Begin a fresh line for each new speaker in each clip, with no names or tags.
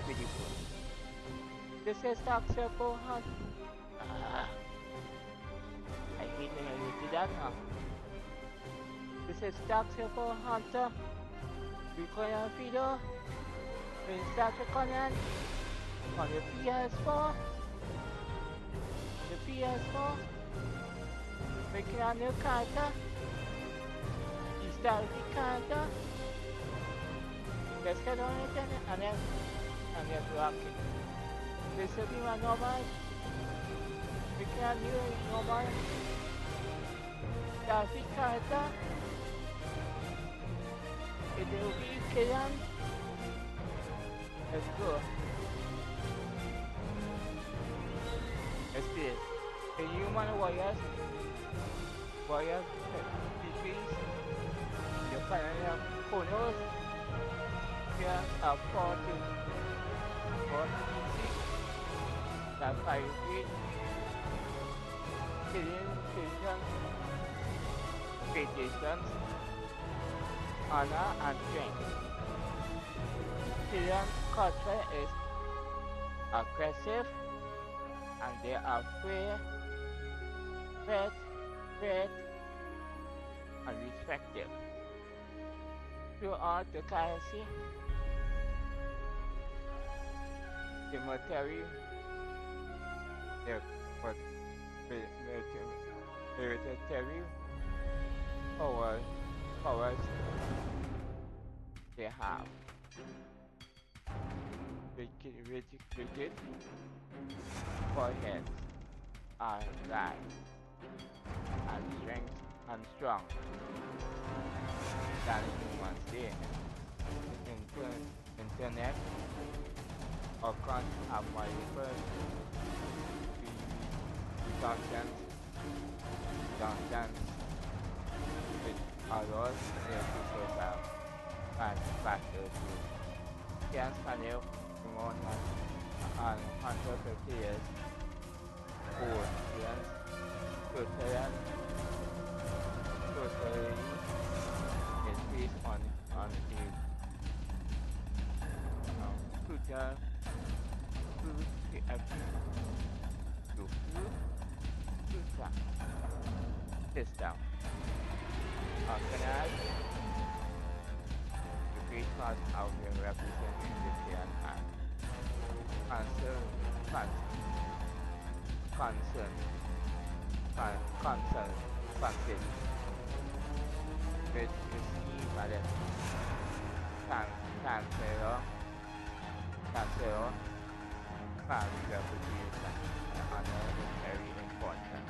beautiful. This is Dark Circle Hunt. I hate when I do that now. This is Dark Circle Hunter. Recoil Feeder. In startrek Conan. On the ps4. The ps4. Making a new character. The starfleet character. Let's get on it and then rock it. This will be my normal. Making a new normal starfleet character. It will be Klingon. Let's go. Let's do it. The human warriors. Warriors, decrease. The final photos. Here are 4 to 46. That's 5 feet. Station. Great distance. Honor and strength. Syrian culture is aggressive and they are fair, and respectful. Throughout the galaxy, the military powers they have. Rigid foreheads are light and strength and strong than humans. The internet accounts have multiple content with others social factors. Can't panel more than 150 years old. Tutoria is based on tutor system organized the great part of the representation and concern with his valid chancellor family reputation and honor is very important.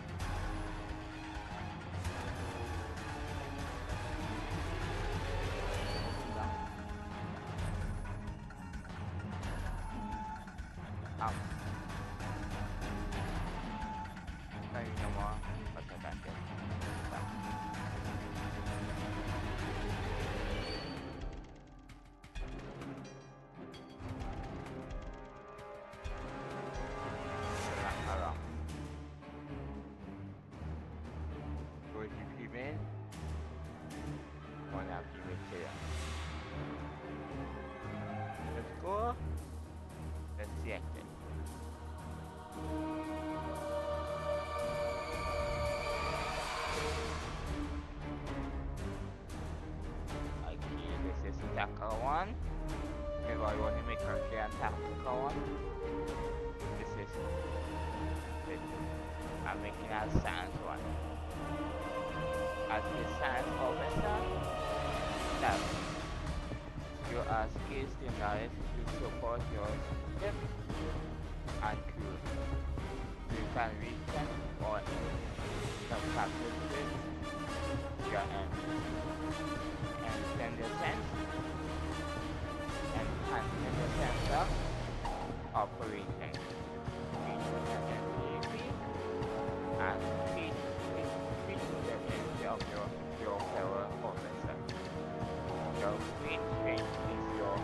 Let's go. Let's see it. Okay, this is tactical one. If I want to make a clear tactical one, this is it. I'm making a science one. As the science officer, that you are skills in life to support your ship and crew. You can weaken or contact with your enemies and send the sense and handle the sense of operating. And feed the energy of your fellow officer. Your great strength is your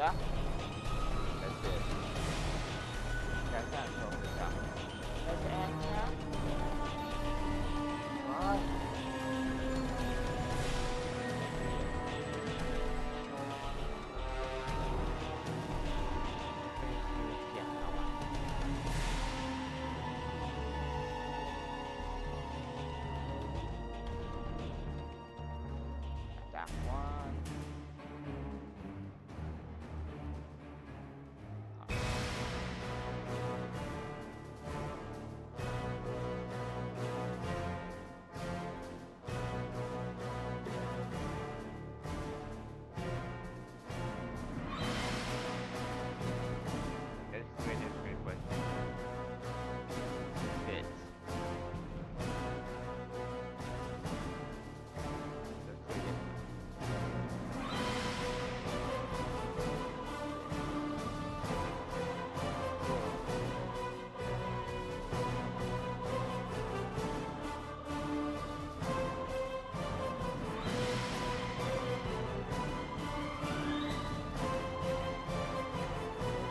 That's it. That's not so stuff. That's extra. Rồi. That one. Let's read this real quick. Bits. Let's read it.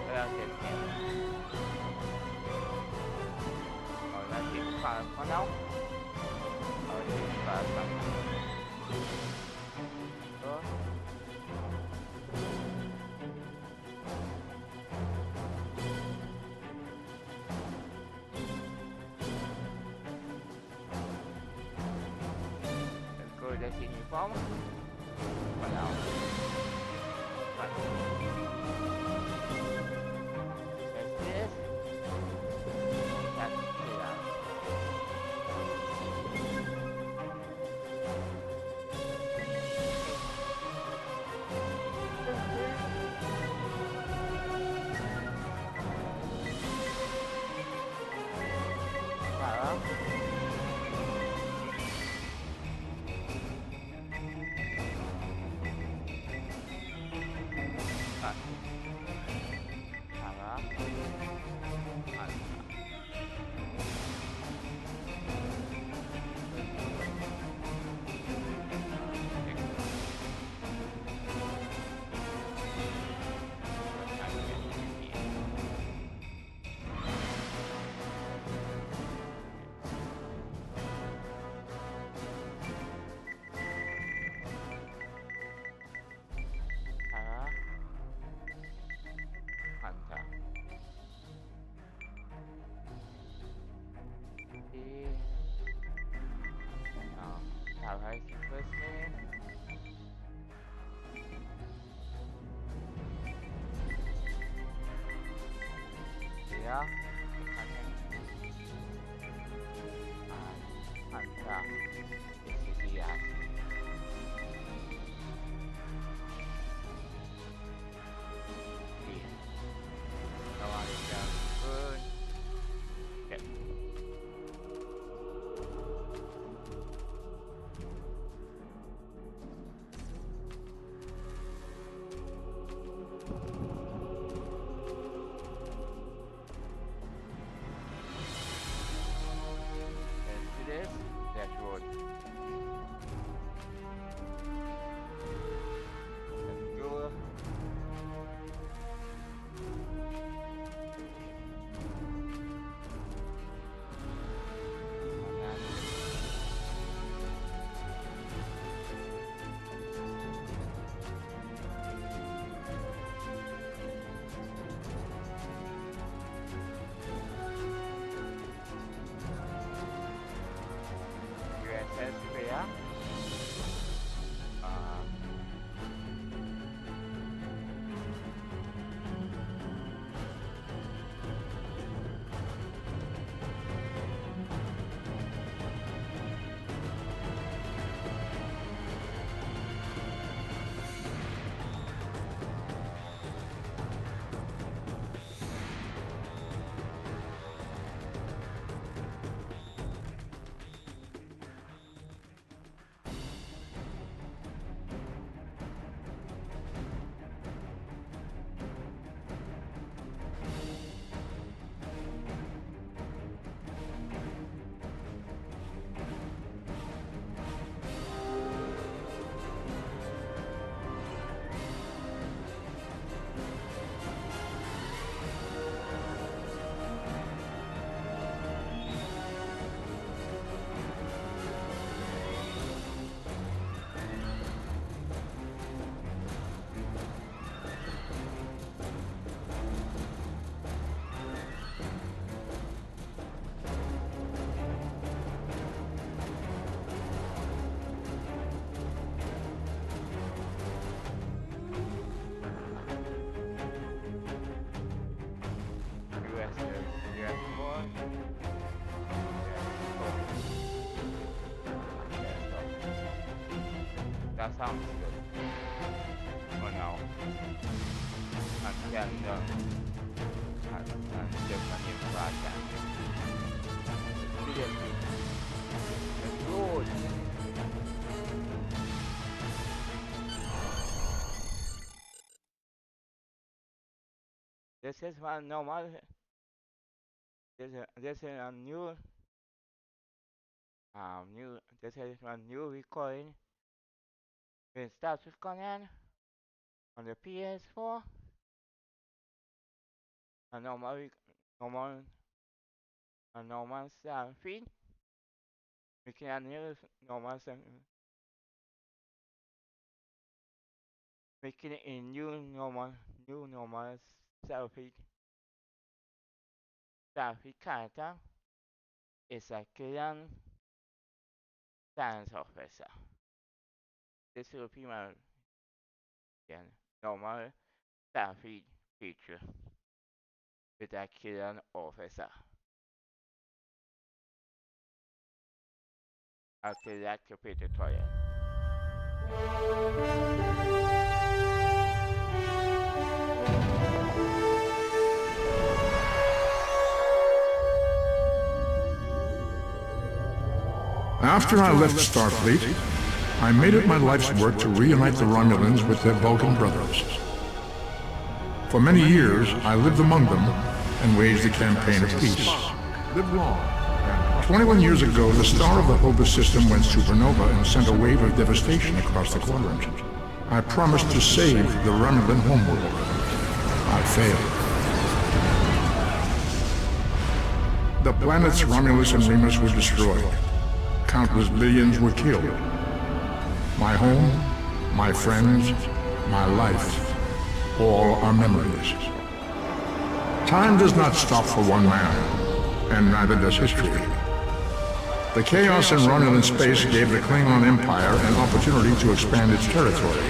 Đây là tiền tiền. Rồi là tiền pha có nấu. Rồi tiền pha bằng. Đó. Rồi để tiền phó. Bắt đầu. How high is the first name? Yeah. Anta. This is the action. Yeah. Come on, it's down. Good. Okay. This dashboard. that sounds good for now. Until until my new project. Seriously, it's good. This is my normal. This is a new. This is my new recording with startrek Conan on the ps4. A normal, a normal feed. We can use normal, making it a new normal selfie. Selfie character is a Klingon science officer. This will be my again, normal selfie feature with a Klingon officer. After that, complete tutorial.
After I left Starfleet, I made it my life's work to reunite the Romulans with their Vulcan brothers. For many years, I lived among them and waged a campaign of peace. Live long. 21 years ago, the star of the Hobus system went supernova and sent a wave of devastation across the quadrant. I promised to save the Romulan homeworld. I failed. The planets Romulus and Remus were destroyed. Countless billions were killed. My home, my friends, my life, all are memories. Time does not stop for one man, and neither does history. The chaos in Romulan space gave the Klingon Empire an opportunity to expand its territory.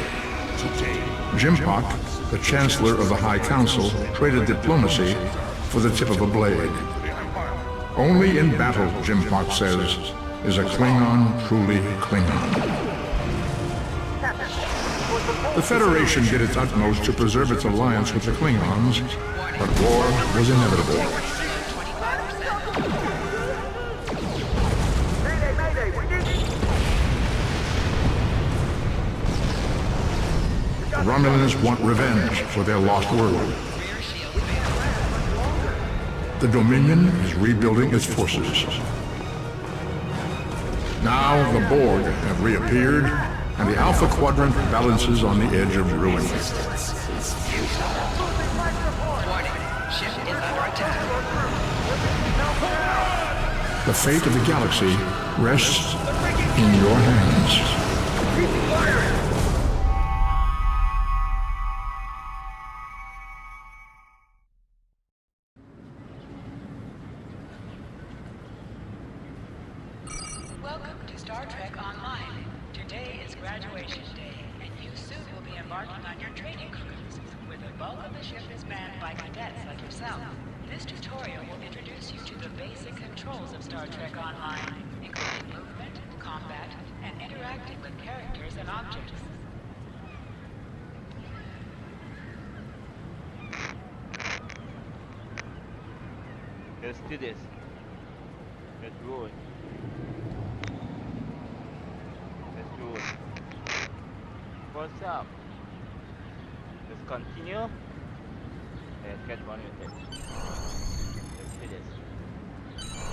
Jimpock, the Chancellor of the High Council, traded diplomacy for the tip of a blade. Only in battle, Jimpock says, is a Klingon truly Klingon. The Federation did its utmost to preserve its alliance with the Klingons, but war was inevitable. The Romulans want revenge for their lost world. The Dominion is rebuilding its forces. Now the Borg have reappeared, and the Alpha Quadrant balances on the edge of ruin. The fate of the galaxy rests in your hands.
Welcome to Star Trek Online. Today is graduation day, and you soon will be embarking on your training cruise, where the bulk of the ship is manned by cadets like yourself. This tutorial will introduce you to the basic controls of Star Trek Online, including movement, combat, and interacting with characters and objects.
Let's do this. Let's do it. Let's do it. What's up? Let's continue. Let's get on with it. Let's do this.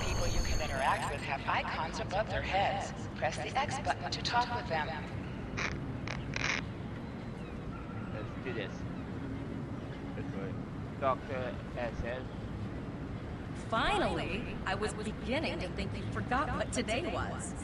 People you can interact with have icons above their heads. Press the X button to talk with them.
Let's do this. Let's do it. Dr. SF.
Finally, I was beginning to think you forgot what today was.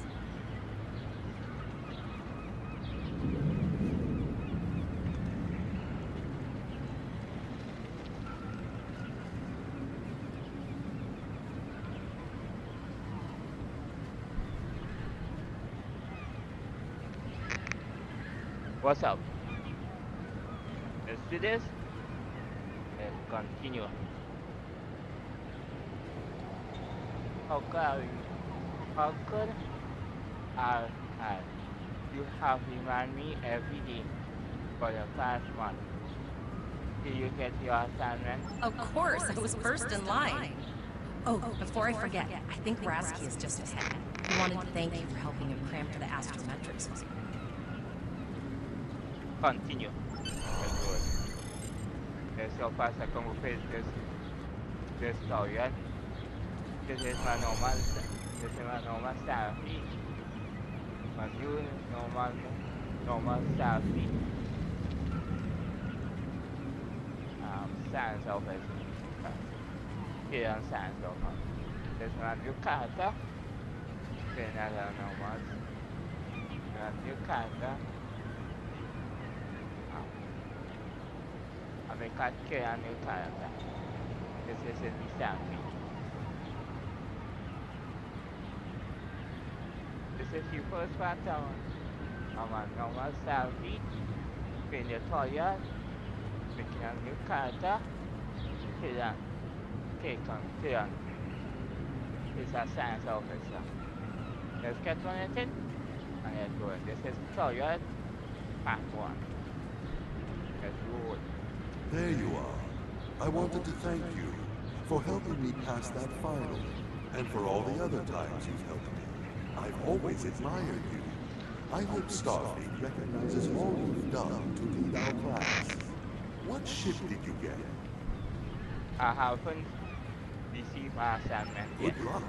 What's up? Let's do this. Let's continue. How could I You have reminded me every day for the past month. Did you get your assignment?
Of course, I was first in line. Oh, before I forget, I think Rasky is just ahead. He wanted to thank you for helping him cram for the astrometrics.
Continue. That's good. So pasa como fez this historian. This is my normal starfleet. My new normal starfleet. Science office. Here on science office. This is my new character. Then another normal. New character. I may cut a new character. This is in the starfleet. This is your first part of my normal starfleet. In the tutoria, making a new character. Here, here. He's a science officer. Let's get on it in. And let's go. This is tutorial part 1. Let's go.
There you are. I wanted to thank you for helping me pass that final, and for all the other times you've helped me. I've always admired you. I hope Starfleet recognizes all you've done to lead our class. What ship did you get?
I haven't received my assignment yet.
Good luck.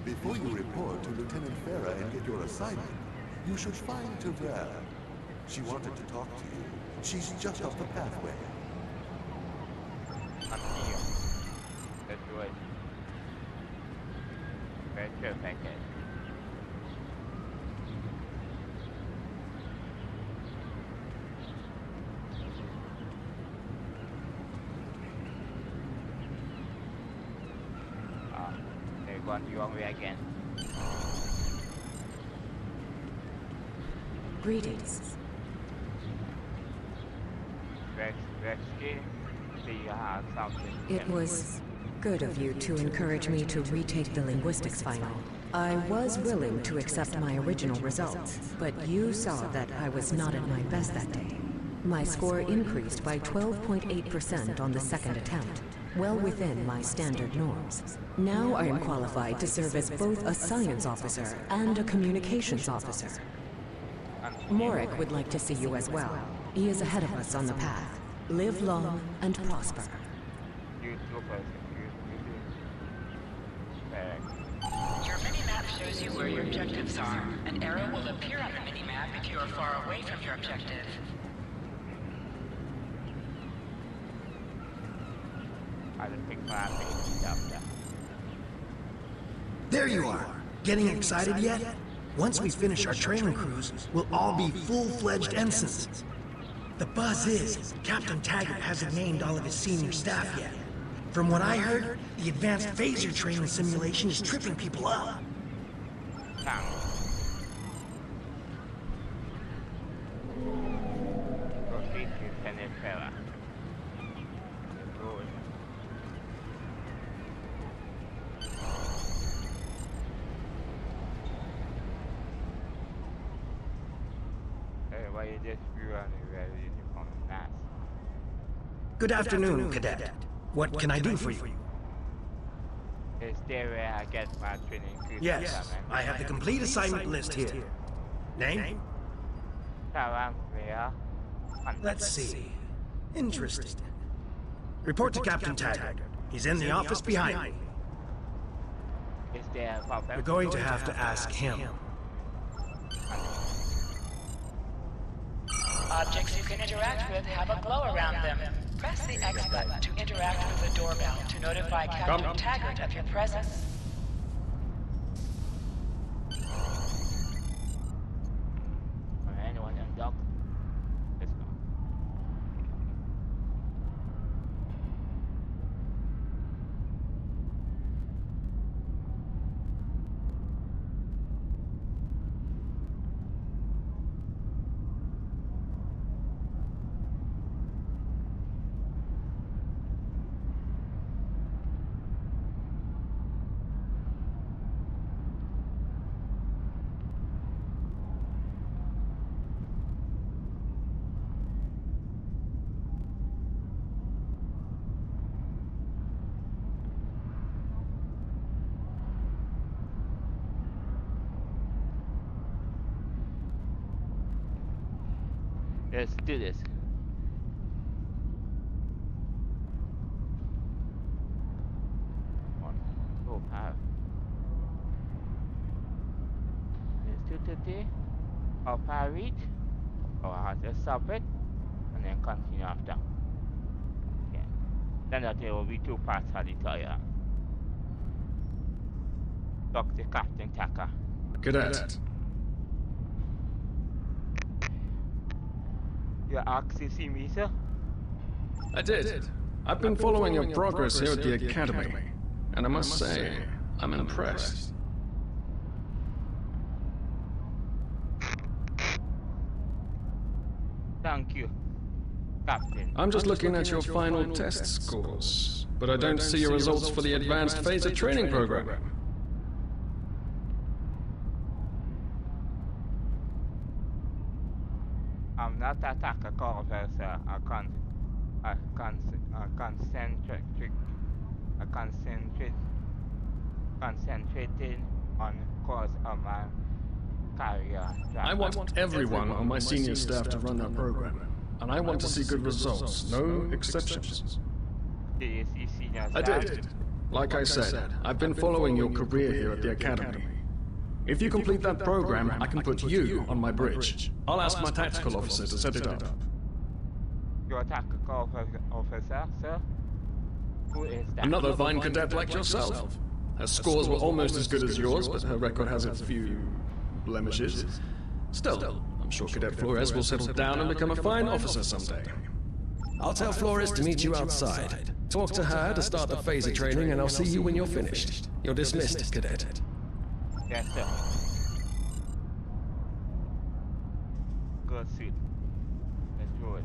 Before you report to Lieutenant Farah and get your assignment, you should find Tutoria. She wanted to talk to you. She's just up the pathway.
Continue. Let's do it. Very perfect. They're going the wrong way again.
Greetings.
Rexky, do you have something?
It was good of you to encourage me to retake the linguistics final. I was willing to accept my original results, but you saw that I was not at my best that day. My score increased by 12.8% on the second attempt, well within my standard norms. Now I am qualified to serve as both a science officer and a communications officer. Morik would like to see you as well. He is ahead of us on the path. Live long and prosper.
You two person.
Your mini-map shows you where your objectives are. An arrow will appear on the mini-map if you are far away from your objective.
I don't think my stuff there.
There you are. Getting excited yet? Once we finish our training cruise, we'll all be full-fledged ensigns. The buzz is, Captain Taggart hasn't named all of his senior staff yet. From what I heard, the advanced phaser training simulation is tripping people up.
Proceed to Lieutenant Farah. Good. Why you just grew on the red uniform mask?
Good afternoon, Cadet. What can I do for you?
Is there where I get my training cruise
Yes,
assignment?
I have the complete assignment list here. Name?
Farah, where?
Let's see. Interesting. Report to Captain Taggart. He's in the office behind me.
Is there a problem?
You're going to have to ask him.
Objects you can interact with have a glow around them. Press the X button to interact with the doorbell to notify Captain Taggart of your presence.
Anyone undock? Let's go. Let's do this. One. Oh, power. Let's do today. Or power reach. Or I have to stop it. And then continue after. Okay. Then there will be two parts of the tutorial. Talk to Captain Tucker.
Cadet.
You asked to see me, sir?
I did. I've been following your progress here at the Academy, and I must say, I'm impressed.
Thank you, Captain.
I'm just looking at your final test scores, but I don't see your results for the Advanced Phaser Training Program.
I'm not a tactical officer. Concentrating on cause of my career.
I want everyone on my senior staff to run that program, and I want to see good results, no exceptions.
Did you see senior
I
staff?
did. Like I said, I've been following your career here at the Academy. If you complete that program, I can put you on my bridge. I'll ask my tactical officer to set it up.
You're a tactical officer, sir? Who is that?
Another fine cadet like yourself. Her scores were almost as good as yours, but her record has its few blemishes. Still, I'm sure Cadet Flores will settle down and become a fine officer someday.
I'll tell Flores to meet you outside. Talk to her to start the phaser training, and I'll see you when you're finished. You're dismissed, Cadet.
Yes, sir. Good suit. Let's do it.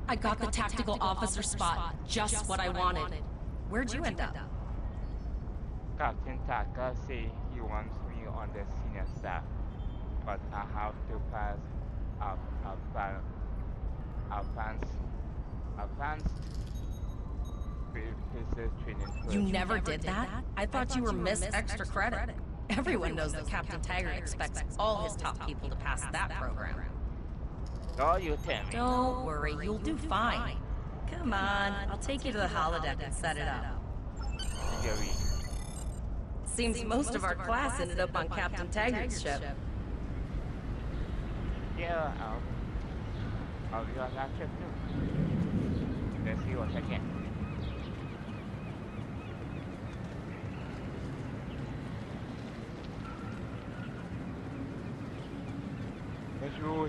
I got the tactical officer spot, just what I wanted. Where'd you end up?
Captain Tucker say he wants me on the senior staff, but I have to pass advanced phaser training first.
You never did that? I thought you were Miss Extra Credit. Everyone knows that Captain Taggart expects all his top people to pass that program.
Oh, you tell me.
Don't worry, you'll do fine. Come on, I'll take you to the holodeck and set it up.
Jerry.
Seems most of our class ended up on Captain Taggart's ship.
Yeah, I'll be on that trip too. Let's see what I can. Let's roll.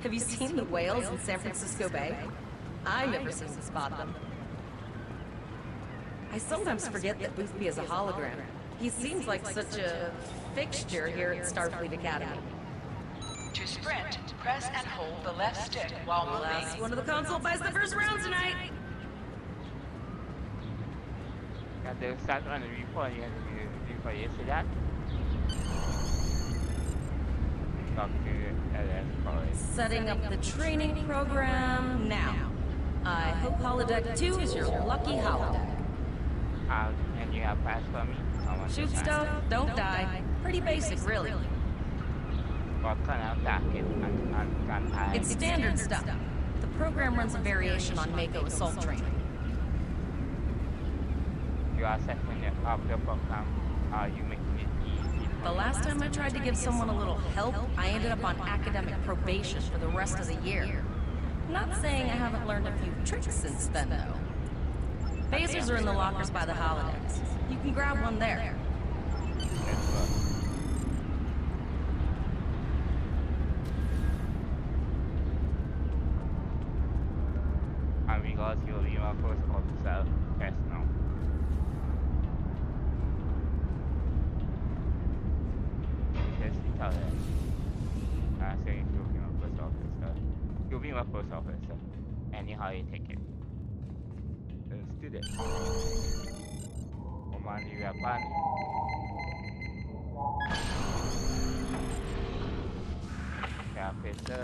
Have you seen the whales in San Francisco Bay? I never seem to spot them. I sometimes forget that Boothby is a hologram. He seems like such a fixture here at Starfleet Academy.
To sprint, press and hold the left stick while moving.
Last one of the console buys the first round tonight!
Got to start on the before you see that. Talk to LS College.
Setting up the training program now. I hope holodeck 2 is your lucky holodeck.
And you have pass for me?
Shoot stuff, don't die. Pretty basic, really.
What kind of tactic can I?
It's standard stuff. The program runs a variation on Mako assault training.
You are setting up the program. Are you making it easy?
The last time I tried to give someone a little help, I ended up on academic probation for the rest of the year. Not saying I haven't learned a few tricks since then, though. Phasers are in the lockers by the holodecks. You can grab one there.
And because you'll be my first officer test now. Yes, tell them. I say you'll be my first officer. You'll be my first officer. Anyhow you take it. Let's do this. Command you weapon. Officer.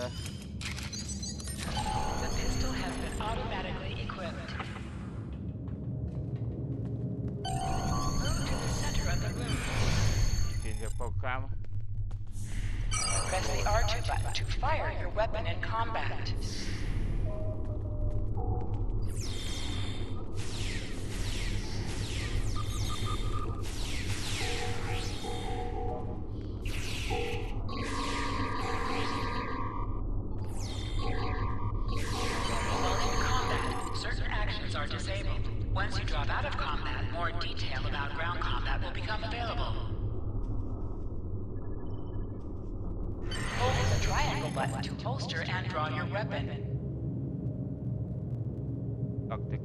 The pistol has been automatically equipped.
the program.
Press the R2 button to fire your weapon in combat. While in combat, certain actions are disabled. Once you drop out of combat, more detail about ground combat will become available. Hold the triangle button to holster and draw your weapon.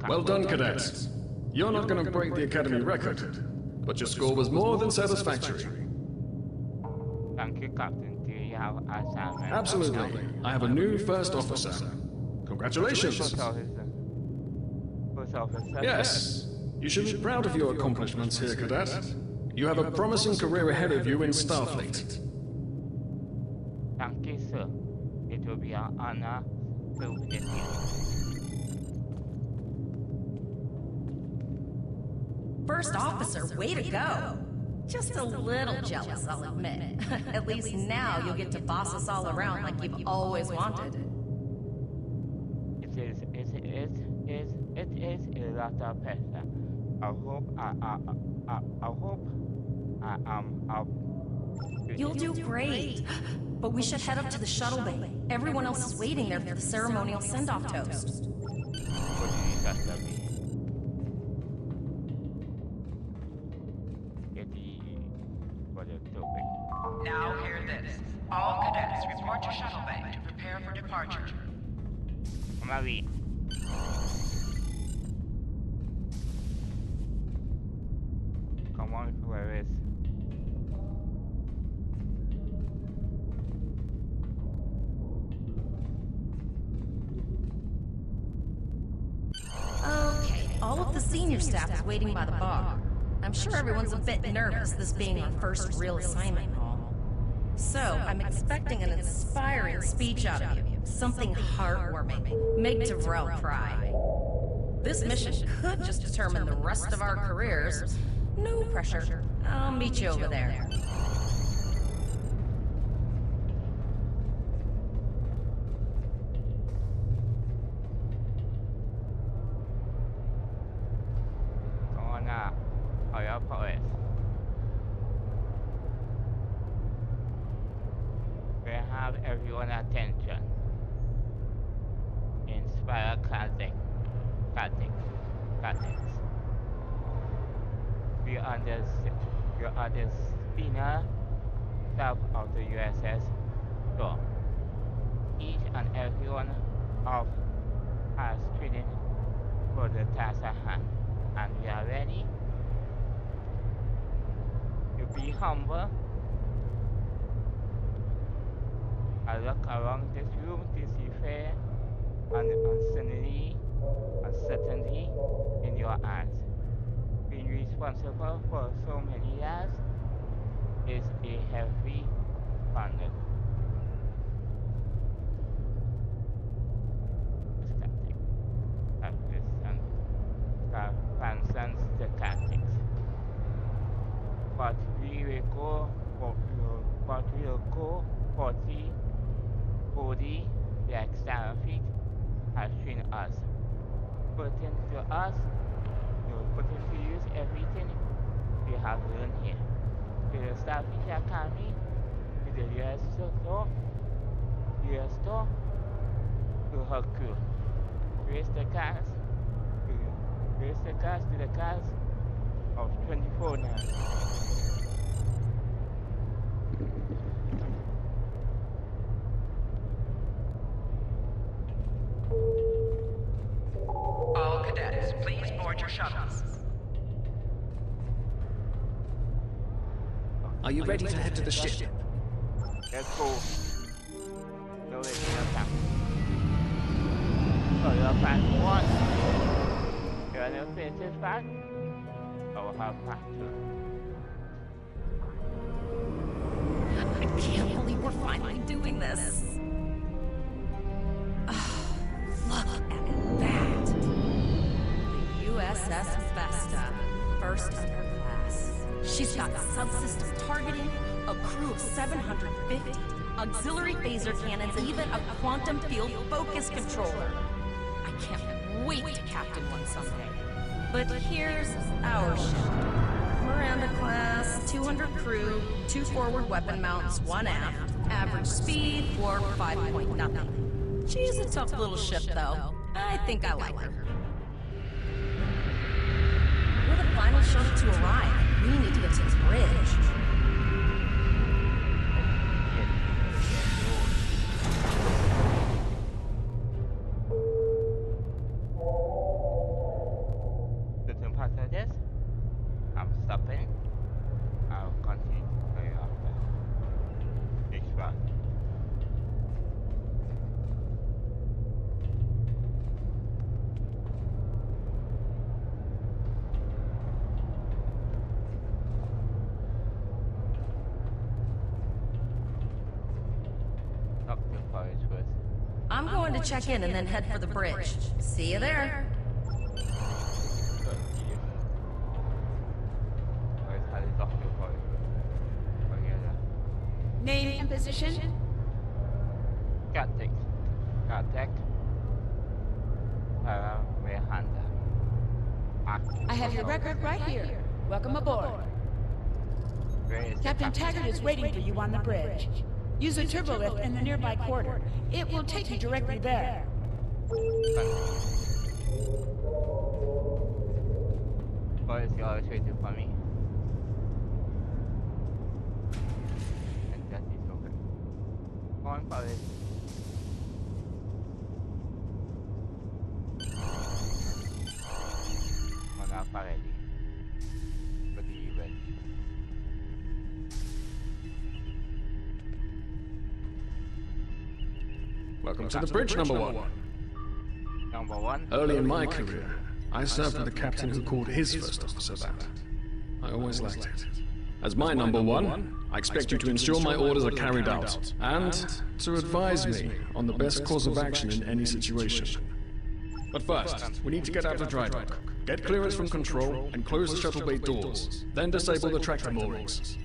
Well done, cadets. You're not going to break the Academy record, but your score was more than satisfactory.
Thank you, Captain. Do you have assignment?
Absolutely. I have a new first officer. Congratulations.
First officer.
Yes. You should be proud of your accomplishments here, cadet. You have a promising career ahead of you in Starfleet.
Thank you, sir. It will be an honor to witness you.
First officer, way to go! Just a little jealous, I'll admit. At least now you'll get to boss us all around like you've always wanted.
It is a lot of pressure.
You'll do great. But we should head up to the shuttle bay. Everyone else is waiting there for the ceremonial send-off toast.
What do you got to be?
Now hear this. All cadets report to shuttle bay to prepare for departure.
Marie. Come on, where is?
Okay, all of the senior staff is waiting by the bar. I'm sure everyone's a bit nervous, this being our first real assignment and all. So, I'm expecting an inspiring speech out of you. Something heartwarming. Make Terrell cry. This mission could just determine the rest of our careers. No pressure. I'll meet you over there.
Come on now. Hurry up, Horace. We have everyone's attention. Inspire classics. You are the senior staff of the USS Storm. Each and every one of us training for the task at hand, and we are ready to be humble. I look around this room to see fear and uncertainty in your eyes. Being responsible for so many years is a heavy burden. Transcends the tactics. But we will go for the external fleet has trained us. Putting to us, putting to use everything we have learned here. To the Starfleet Academy, to the US store, to her crew. Raise the cast to the cast of 24 now.
All cadets, please board your shuttles.
Are you ready to head to the ship?
Let's go. No way to attack. So you're back one. Your new face is back. I will have back two.
I can't believe we're finally doing this. Look at that. The USS Vesta, first of her class. She's got subsystem targeting, a crew of 750, auxiliary phaser cannons, even a quantum field focus controller. I can't wait to captain one someday. But here's our ship. Miranda class, 200 crew, 2 forward weapon mounts, 1 aft, average speed, warp 5.0. She's a tough little ship, though. I think I like her. We're the final shuttle to arrive. We need to get to this bridge.
Certain passengers, I'm stopping. I'll continue very after. Next one. Up to Forest first.
I'm going to check in and then head for the bridge. See you there.
Name and position?
Gatek. Miranda.
I have your record right here. Welcome aboard. Captain Taggart is waiting for you on the bridge. Use a turbolift in the nearby corridor. It will take you directly there.
What is the always waiting for me? And that is okay. On for it. On our parade. For the event.
Welcome to the bridge, number 1.
Number 1.
Early in my career, I served with a captain who called his first officer that. I always liked it. As my number 1, I expect you to ensure my orders are carried out, and to advise me on the best course of action in any situation. But first, we need to get out of dry dock, get clearance from control, and close the shuttle bay doors, then disable the tractor moorings.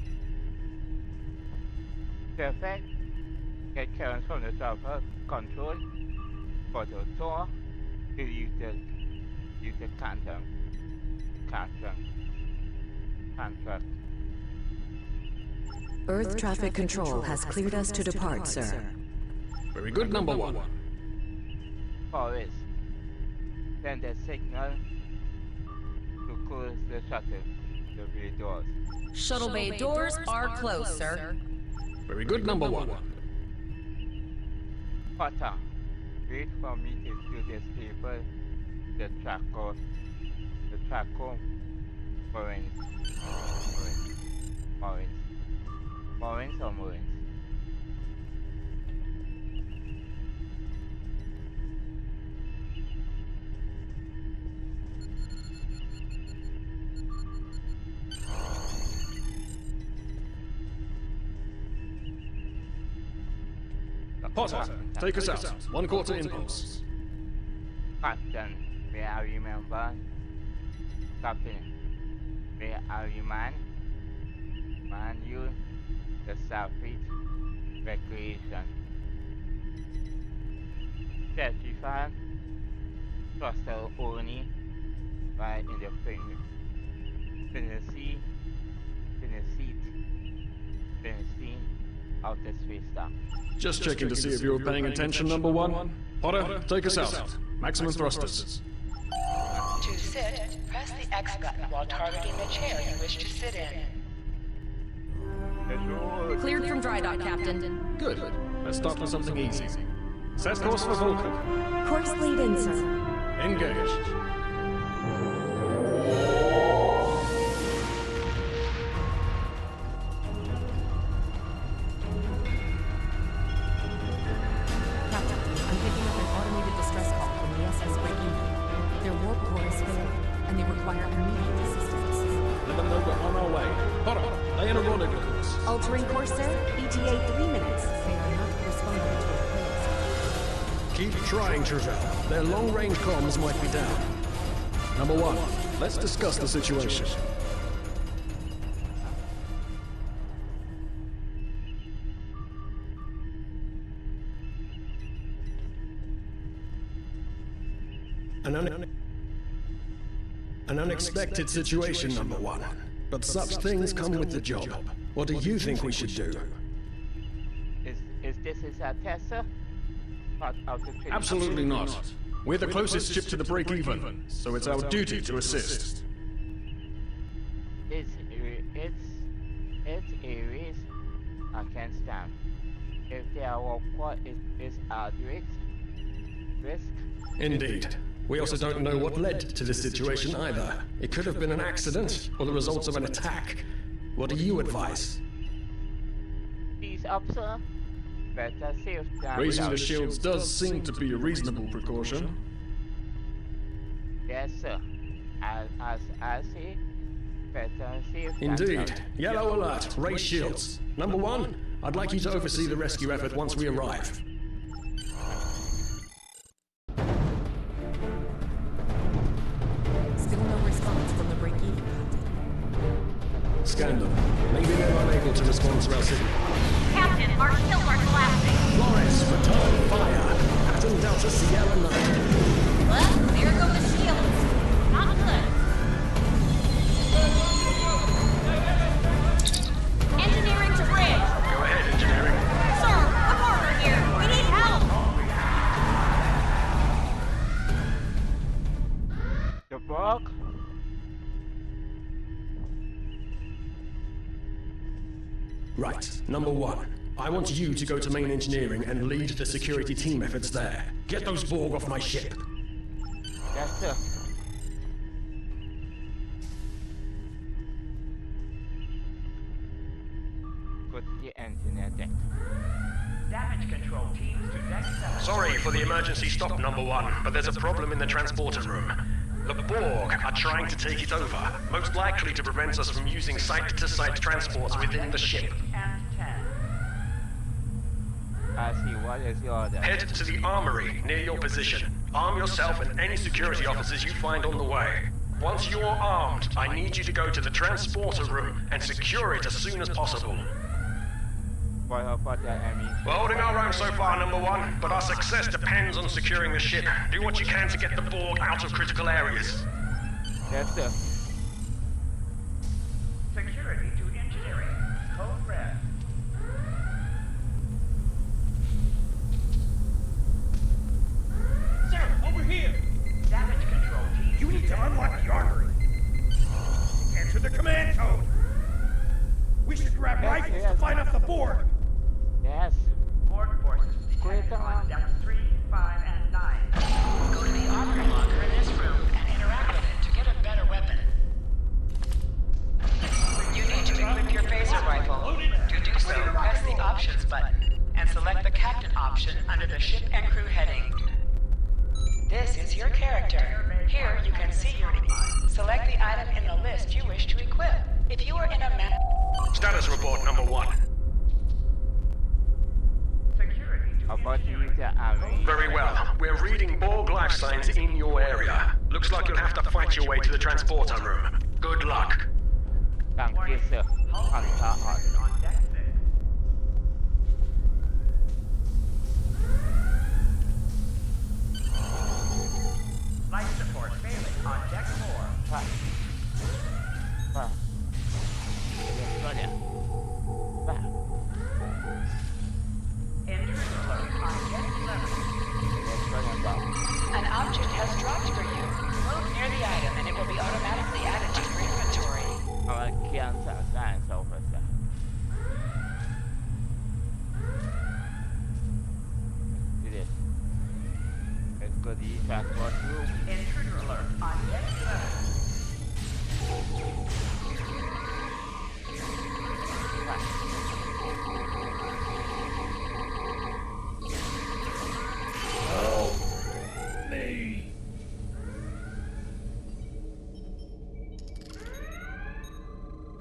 Perfect. Get clearance from the trapper control for the door to use the quantum.
Earth traffic control has cleared us to depart, sir.
Very good, number 1.
Forest. Send a signal to close the shuttle, the bay doors.
Shuttle bay doors are closed, sir.
Very good, number 1.
Potter, wait for me to do this paper, the tracker, Morins or Morins?
Potter, take us out. 1/4 impulse.
Captain, may I remember? Captain, may I remind you the starfleet recreation. Certified cluster only right in the Tennessee outer space star.
Just checking to see if you were paying attention, number 1. Potter, take us out. Maximum thrusters.
To sit, press the X button while targeting the chair you wish to sit in.
Cleared from dry dock, Captain.
Good. Let's start with something easy. Set course for Vulcan.
Course lead in, sir.
Engaged.
Captain, I'm picking up an automated distress call from the SS breaking. Their warp core has failed, and they require immediate assistance.
Let them know we're on our way. Potter, lay in a rendezvous course.
Altering course, sir. ETA 3 minutes. They are not responding to appeals.
Keep trying, Travell. Their long-range comms might be down.
Number 1, let's discuss the situation.
An unexpected situation, number one. But such things come with the job. What do you think we should do?
Is this a test, sir? Part of the training?
Absolutely not. We're the closest ship to the break-even, so it's our duty to assist.
It's a risk I can't stand. If there are what is our risk.
Indeed. We also don't know what led to this situation either. It could have been an accident, or the results of an attack. What do you advise?
These officer, better safe than
Raising the
without.
shields does seem to be a reasonable precaution.
Yes, sir. As I say, better safe than
Indeed.
without.
Yellow alert. Raise shields. Number one, I'd like you to oversee the rescue effort once we arrive.
Still no response from the break-even.
Scan them. Maybe they're unable to respond to our signal.
Captain, our shields are collapsing.
Flores, return fire. Pattern Delta Sierra 9.
Well, there go the shields. Not good. Engineering to bridge.
Go ahead, engineering.
Sir, come over here. We need help.
The bug?
Right. Number one, I want you to go to main engineering and lead the security team efforts there. Get those Borg off my ship.
Yes, sir. Go to the engineer deck.
Damage control teams to deck 7.
Sorry for the emergency stop, number one, but there's a problem in the transporter room. The Borg are trying to take it over, most likely to prevent us from using site-to-site transports within the ship.
And 10.
I see. What is your order?
Head to the armory near your position. Arm yourself and any security officers you find on the way. Once you're armed, I need you to go to the transporter room and secure it as soon as possible.
What about that, Emmy?
We're holding our own so far, number one, but our success depends on securing the ship. Do what you can to get the Borg out of critical areas.
Yes, sir.
Security to engineering. Code red.
Sir, over here!
Damage control teams.
You need to unlock the armory. Enter the command code. We should grab
Yes,
rifles
yes.
to find off the board.
Yes.
Borg forces
Click
detected
on.
on depths 3, 5, and 9. Go to the armory locker in this room and interact with it to get a better weapon. You need to equip your phaser rifle. To do so, press the options button and select the captain option under the ship and crew heading. This is your character. Here you can see your... Select the item in the list you wish to equip. If you are in a
Status report, number one.
Security to
About the army.
Very well. We're reading Borg life signs in your area. Looks like you'll have to fight your way to the transporter room. Good luck.
Thank you, sir. Hunter on.
on deck 6. Life support failing on deck 4.
Ah. Ah. Yes, go there. Ah.
Intruder alert on deck 11.
Yes, go there, Bob.
An object has dropped for you. Move near the item and it will be automatically added to your inventory.
I can't science over there. Do this. Let's go to the transport room.
Intruder alert on deck 11.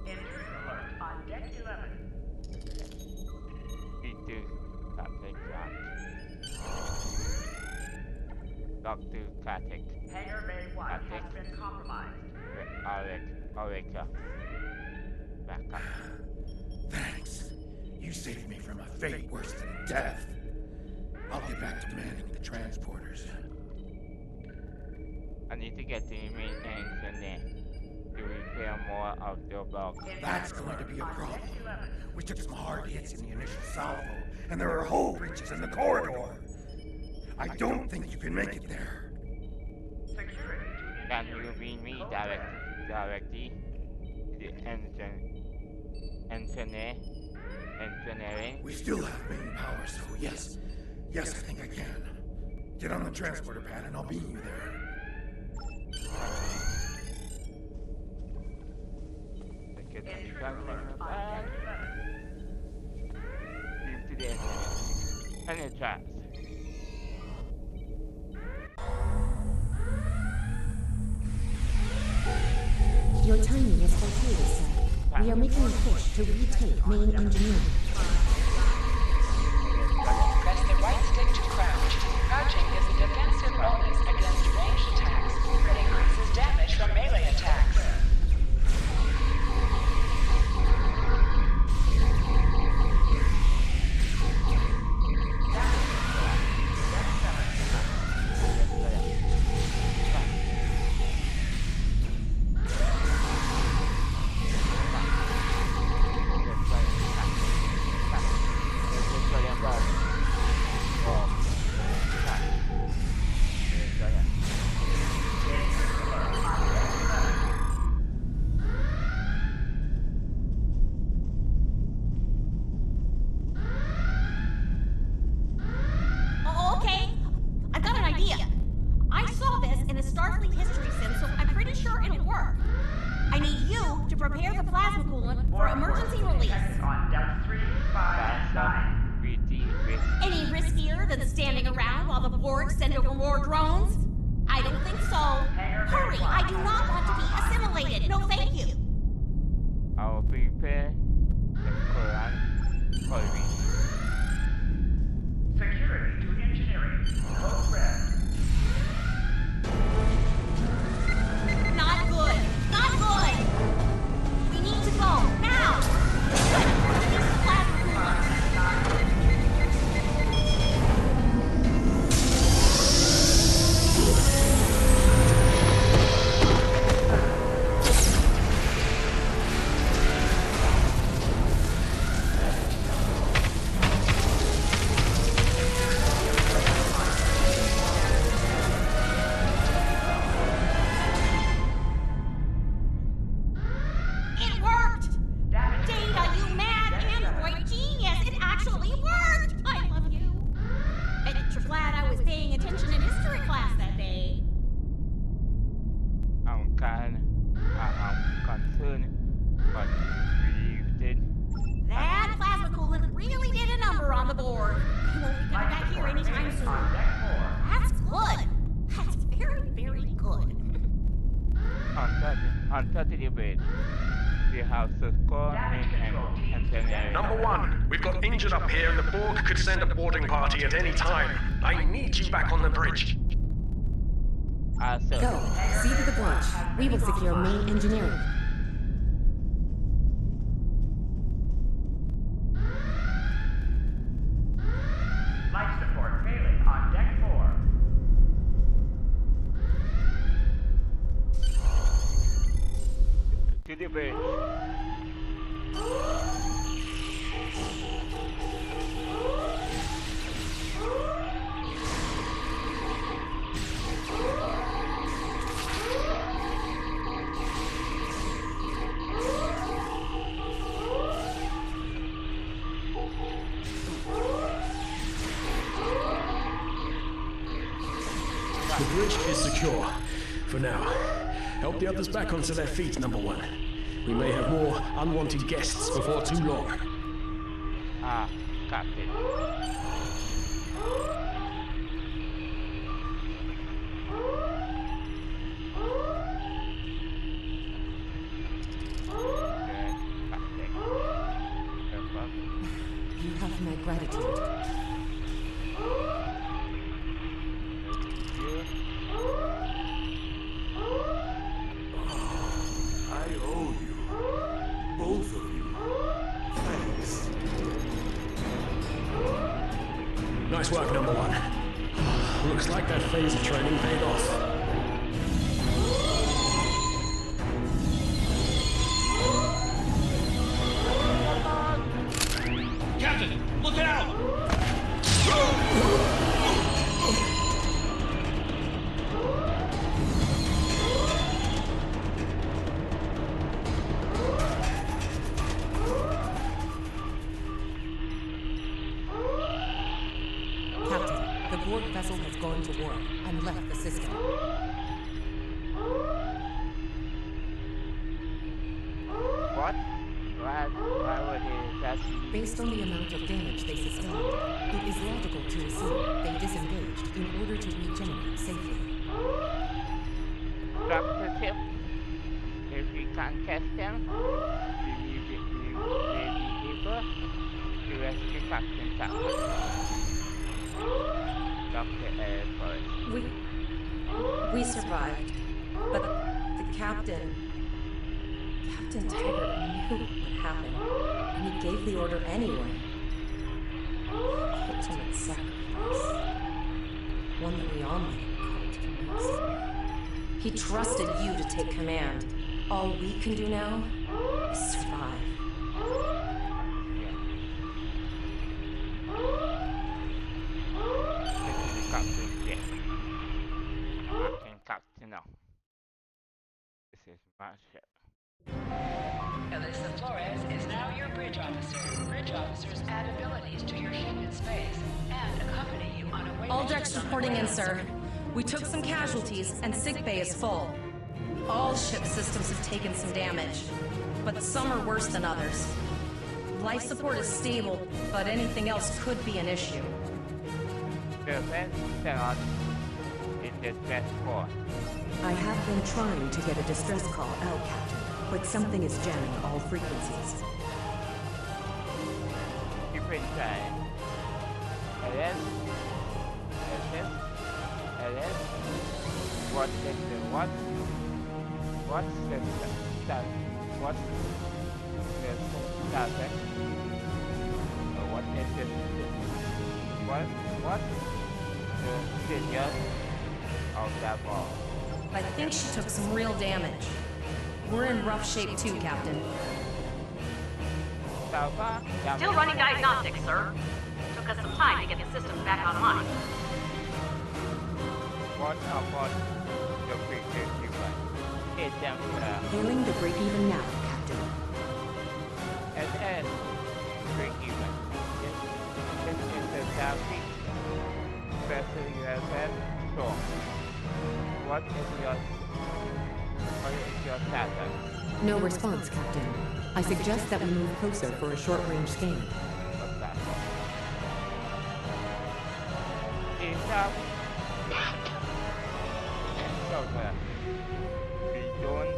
Intruder alert on deck 11.
Into Captain Jack. Dr. Katek.
Hangar Bay 1 has been compromised.
Aureka. Back up.
Thanks. You saved me from a fate worse than death. I'll get back to manning the transporters.
I need to get the main engineer to repair more of your bulk.
That's going to be a problem. We took some hard hits in the initial salvo, and there are hull breaches in the corridor. I don't think you can make it there.
Can you bring me directly to the engineering?
We still have main power, so yes. Yes, I think I can. Get on the transporter pad and I'll beam you there.
Get on the transporter pad. Beam to the engineering. And it tracks.
Your timing is fortuitous, sir. We are making a push to retake main engineering.
Press the right stick to crouch. Crouching is a defensive bonus against ranged attacks. It increases damage from melee attacks.
Okay, I've got an idea. I saw this in a Starfleet history sim, so I'm pretty sure it'll work. I need you to prepare the plasma coolant for emergency release.
On depth 3, 5, 9.
Any riskier than standing around while the Borg send over more drones? I don't think so. Hurry, I do not want to be assimilated. No, thank you.
I'll prepare the current for release.
Security to engineering. Code red.
Not good. Not good. We need to go now. Release the plasma coolant. It worked! Data, you mad android genius! It actually worked! I love you. Bet you're glad I was paying attention in history class that day.
I'm concerned, but relieved.
That plasma coolant really did a number on the board. He won't be coming back here anytime soon. That's good. That's very, very good.
On 30 bridge, we have Cisco and engineering.
Number 1, we've got injured up here and the Borg could send a boarding party at any time. I need you back on the bridge.
So,
Go. See to the bridge. We will secure main engineering.
Life support failing on deck 4.
to the bridge.
The bridge is secure. For now. Help the others back onto their feet, number 1. We may have more unwanted guests before too long.
Ah, Captain. Okay, Captain.
You have my gratitude.
I owe you. Both of you. Thanks.
Nice work, number 1. Looks like that phase of training paid off.
Look out!
Captain, the Borg vessel has gone to war and left the system.
What? Why would he just...
Based on the amount of damage they sustained, it is logical to assume they disengaged in order to regenerate safely.
Drop the tip. If we can't catch them, we will be able to rescue Captain Tucker. Dr. Air Forest.
We survived, but the Captain Taggart knew what would happen, and he gave the order anyway. Ultimate sacrifice. One that we all might have called to miss. He trusted you to take command. All we can do now is survive.
This is the captain's ship. Captain now. This is my ship.
Elisa Flores is now your bridge officer. Bridge officers add abilities to your ship in space and accompany you on a way.
All decks reporting in, sir. We took some casualties, and sickbay is full. All ship systems have taken some damage, but some are worse than others. Life support is stable, but anything else could be an issue.
The best setup is the best core.
I have been trying to get a distress call out, Captain, but something is jamming all frequencies.
Keep it trying. LS. What is the what? What's the start? What's the startrek? What is it? What the figure of that ball?
I think she took some real damage. We're in rough shape too, Captain.
Still running diagnostics, sir. Took us some time to get the systems back online.
What about the picture given?
Hailing the break-even now, Captain.
SS break-even. This is the starfleet. Special USS Storm. What is your status?
No response, Captain. I suggest that we move closer for a short-range scan.
What's that? It's up. And so we don't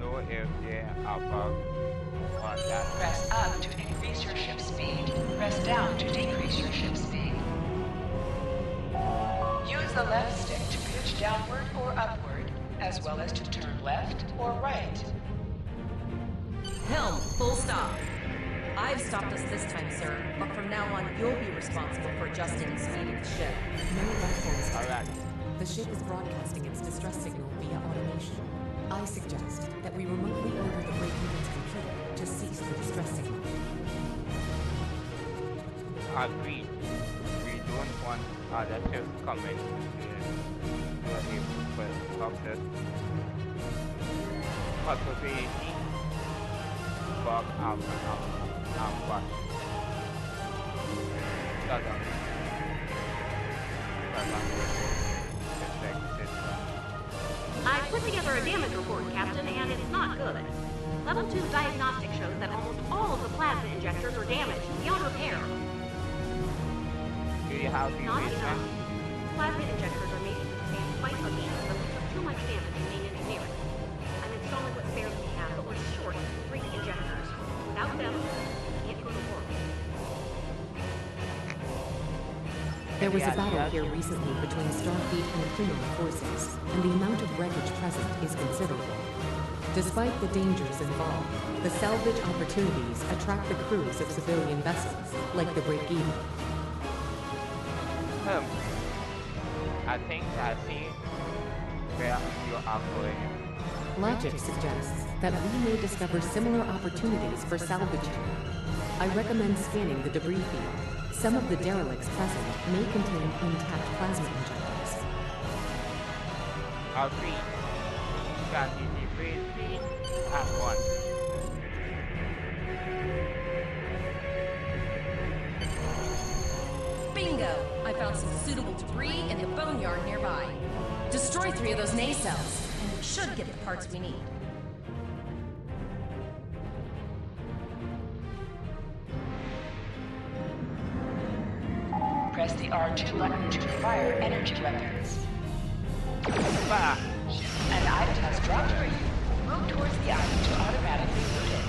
know if they are bugged on that.
Press up to increase your ship's speed. Press down to decrease your ship's speed. Use the left stick to pitch downward or upward, as well as to turn left or right.
Helm, full stop. I've stopped us this time, sir, but from now on, you'll be responsible for adjusting the speed of the ship.
No platforms.
Alright.
The ship is broadcasting its distress signal via automation. I suggest that we remotely order the break-even's computer to cease the distress signal.
Agreed. We don't want other ships coming to a heap of this possibility. Bug out.
I put together a damage report, Captain, and it's not good. Level 2 diagnostic shows that almost all of the plasma injectors are damaged beyond repair.
Do you have the
Not
reason?
enough. Plasma injectors are made to withstand quite a beat, but we took too much damage in main engineering. I'm installing what spares we have, but we're short 3 injectors. Without them, we can't go to work.
There was a battle here recently between Starfleet and Klingon forces, and the amount of wreckage present is considerable. Despite the dangers involved, the salvage opportunities attract the crews of civilian vessels, like the break-even.
I think I see where you are going.
Logic suggests that we may discover similar opportunities for salvaging. I recommend scanning the debris field. Some of the derelicts present may contain intact plasma injectors.
I'll see. Scan the debris field at once.
Bingo! I found some suitable debris in the boneyard nearby. Destroy 3 of those nacelles, and we should get the parts we need.
Press the R2 button to fire energy weapons.
Bah!
An item has dropped for you. Move towards the item to automatically loot it.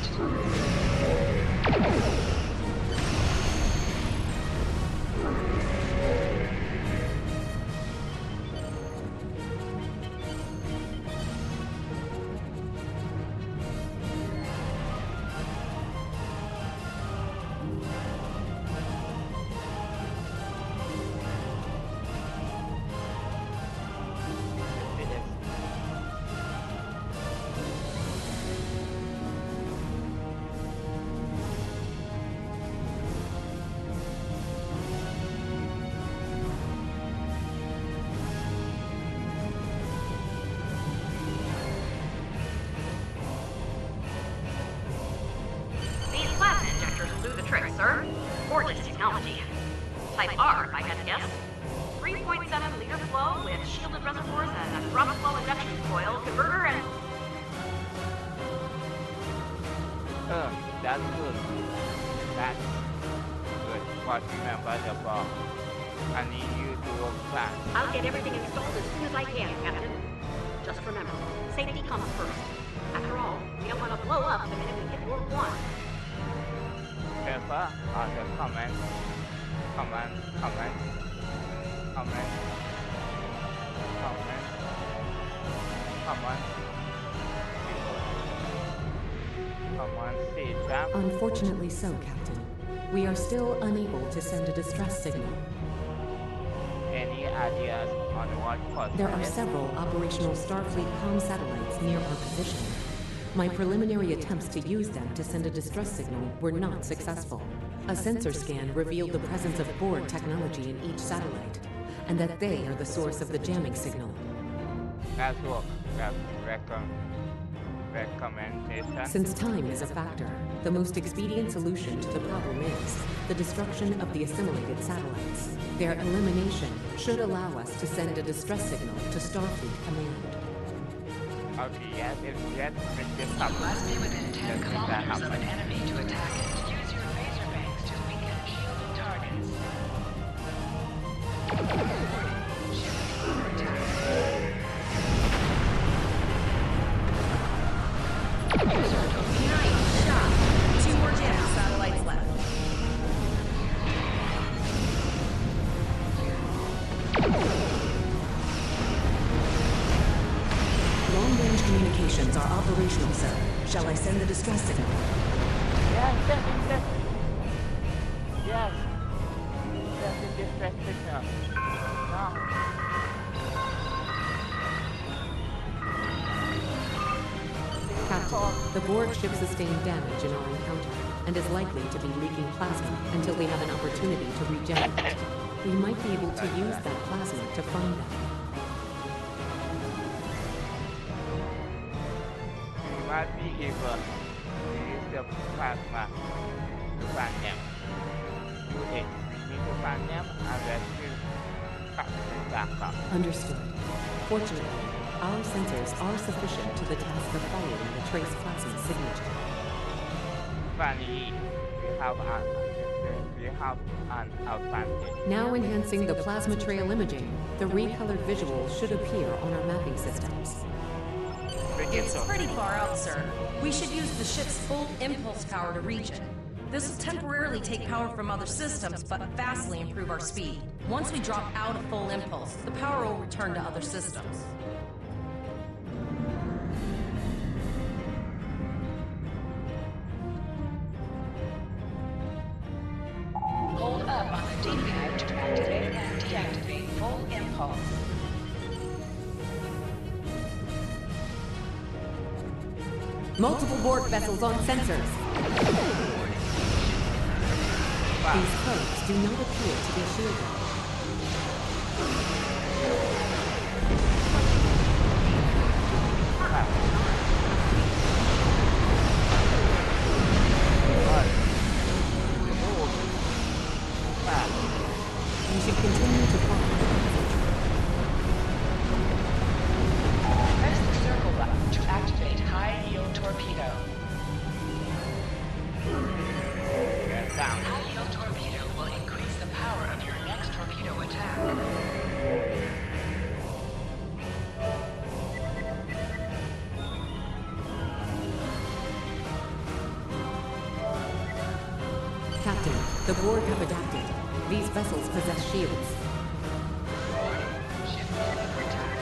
These plasma injectors will do the trick, sir. Gorgeous technology. Type R, if I had to guess. 3.7 liter flow with shielded reservoirs and a drop flow induction coil converter and...
That's good. That's good. But remember the bomb. I need you to work fast.
I'll get everything installed as soon as I can, Captain. Just remember, safety comes first. After all, we don't want to blow up the minute we hit warp 1.
Careful on the command. Command. See that?
Unfortunately so, Captain. We are still unable to send a distress signal.
Any ideas on what causes
There are
it?
several operational Starfleet comm satellites near our position. My preliminary attempts to use them to send a distress signal were not successful. A sensor scan revealed the presence of Borg technology in each satellite, and that they are the source of the jamming signal.
That's work. That's recommendation.
Since time is a factor, the most expedient solution to the problem is the destruction of the assimilated satellites. Their elimination should allow us to send a distress signal to Starfleet Command.
Okay, yes, make this
You
happen.
must be within 10
Let's make that
kilometers of
happen.
an enemy to attack it. Use your laser bangs to weaken shielded targets.
Nice shot. 2 more jamming satellites left.
Long-range communications are operational, sir. Shall I send the distress signal?
Yes. Yes, the distress signal. No.
Captain, the Borg ship sustained damage in our encounter and is likely to be leaking plasma until we have an opportunity to regenerate. We might be able to use that plasma to find them.
We might be able to use the plasma to find them. Do it. We need to find them and rescue Captain Backup.
Understood. Fortunately, our sensors are sufficient to the task of following the trace plasma signature.
Finally, we have an advantage.
Now enhancing the plasma trail imaging, the recolored visuals should appear on our mapping systems.
It's pretty far out, sir. We should use the ship's full impulse power to reach it. This will temporarily take power from other systems, but vastly improve our speed. Once we drop out of full impulse, the power will return to other systems.
Hold up on the D-pad to activate and deactivate full impulse.
Multiple Borg vessels on sensors.
These codes do not appear to be shielded. You should continue to follow.
Press the circle button to activate high-yield torpedo. High-yield torpedo will increase the power of your next torpedo attack.
Captain, the Borg have adapted. These vessels possess shields.
Ship under attack.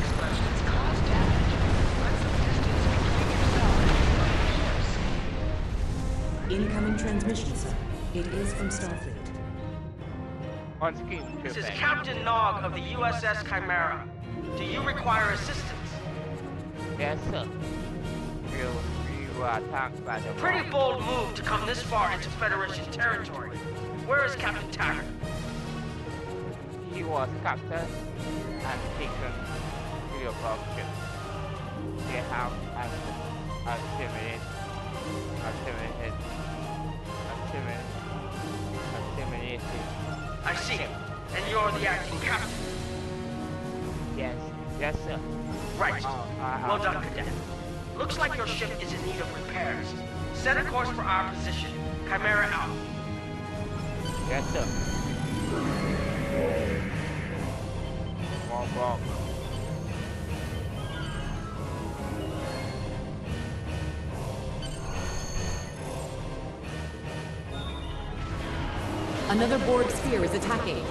Explosions cause damage. Put some distance between yourself and
Incoming transmission, sir. It is from Starfleet.
On screen.
This is Captain Nog of the USS Chimera. Do you require assistance?
Yes, sir. We were attacked by the
Pretty bold move to come this far into Federation territory. Where is Captain Taggart?
He was captured and taken to your ship. They have assimilated
I see. And you're the acting captain.
Yes, sir.
Right. Well done, Cadet. Looks like your ship is in need of repairs. Set a course for our position. Chimera out.
Yes, sir. Wrong.
Another Borg sphere is attacking.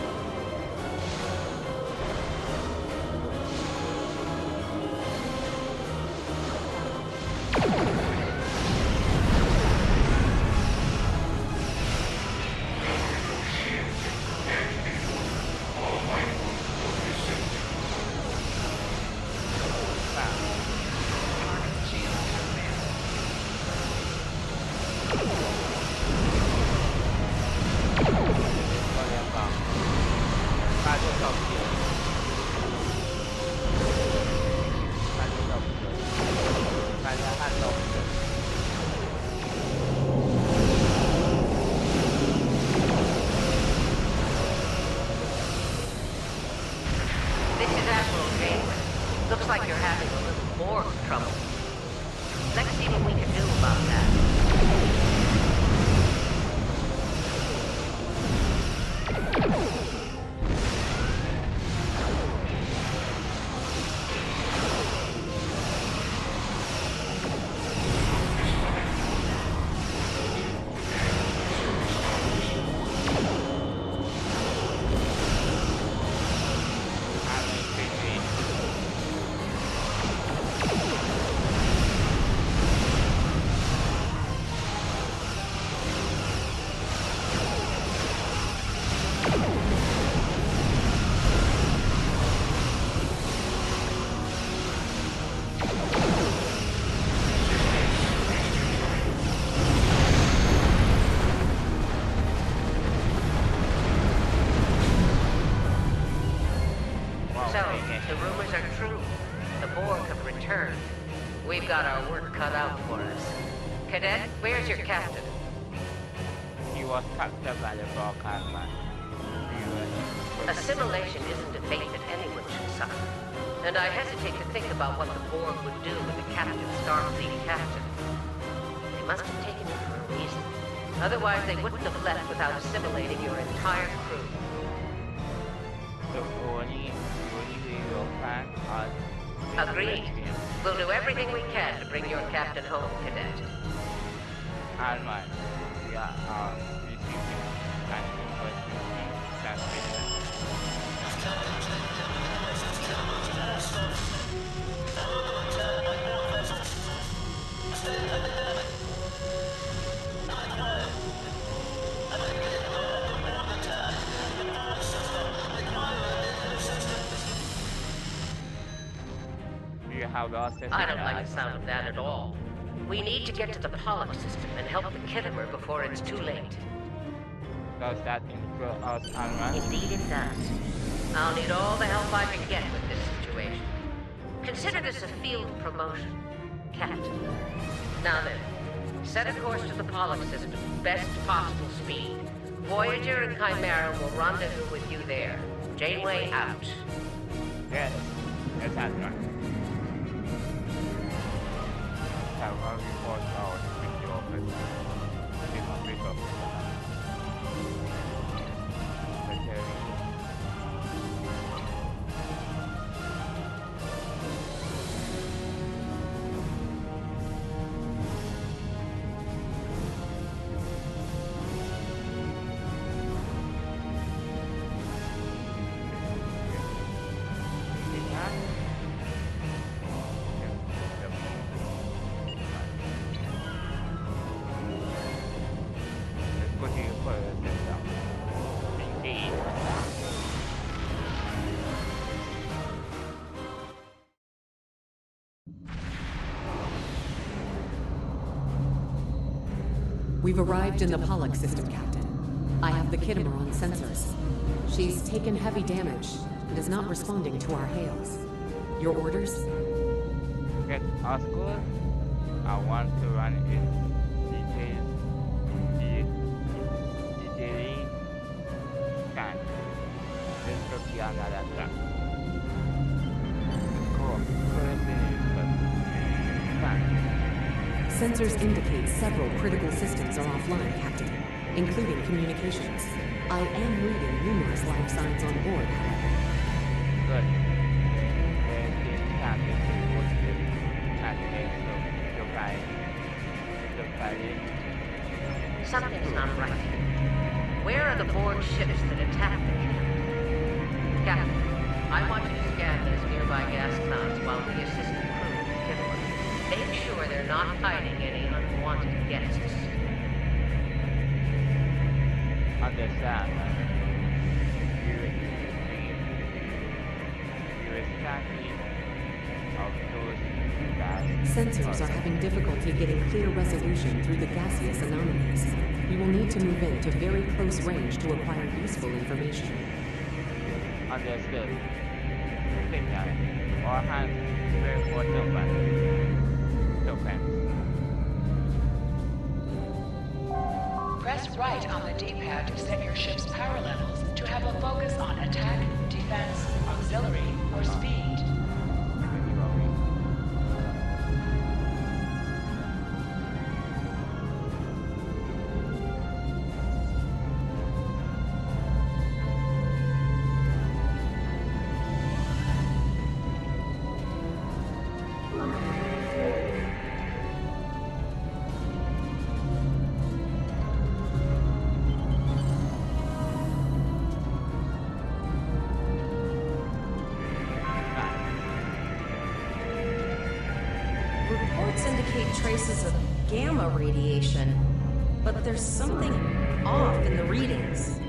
This is Admiral Janeway. Looks like you're having a little more trouble. Let's see what we can do about that. So, the rumors are true. The Borg have returned. We've got our work cut out for us. Cadet, where's your captain?
He was captured by the broadcast man.
Assimilation isn't a fate that anyone should suffer. And I hesitate to think about what the Borg would do with a captive Starfleet captain. They must have taken him for a reason. Otherwise, they wouldn't have left without assimilating your entire crew.
the only way you'll find us is
Agreed.
rescue.
We'll do everything we can to bring your captain home, Cadet.
Alright, we are receiving an emergency transmission. Do you have lost a
I don't like the sound of that at all. We need to get to the Pollock system and help the Kittimer before it's too late.
Does that include us, Alma?
Indeed it does. I'll need all the help I can get with this situation. Consider this a field promotion, Captain. Now then, set a course to the Pollock system, best possible speed. Voyager and Chimera will rendezvous with you there. Janeway out.
Yes, that's right. Have a report out with your office. In a bit of secretary.
We've arrived in the Pollock system, Captain. I have the Kittimer on sensors. She's taken heavy damage and is not responding to our hails. Your orders?
Get Oscar. I want to run it detailing scan. This could be another track. Cool.
Sensors indicate several critical systems are offline, Captain, including communications. I am reading numerous life signs on board, however.
Good.
Something's not right. Where are the board ships that attacked the camp? Captain, I want you to scan these nearby gas clouds while we assist the crew with the Kittimer. Make sure they're not hiding any unwanted guests.
Understand. You is tracking of those gas.
Sensors are having difficulty getting clear resolution through the gaseous anomalies. We will need to move in to very close range to acquire useful information.
Understood. Signal. All hands prepare for takeoff.
Press right on the D-pad to set your ship's power levels to have a focus on attack, defense, auxiliary, or speed.
Reports indicate traces of gamma radiation, but there's something off in the readings.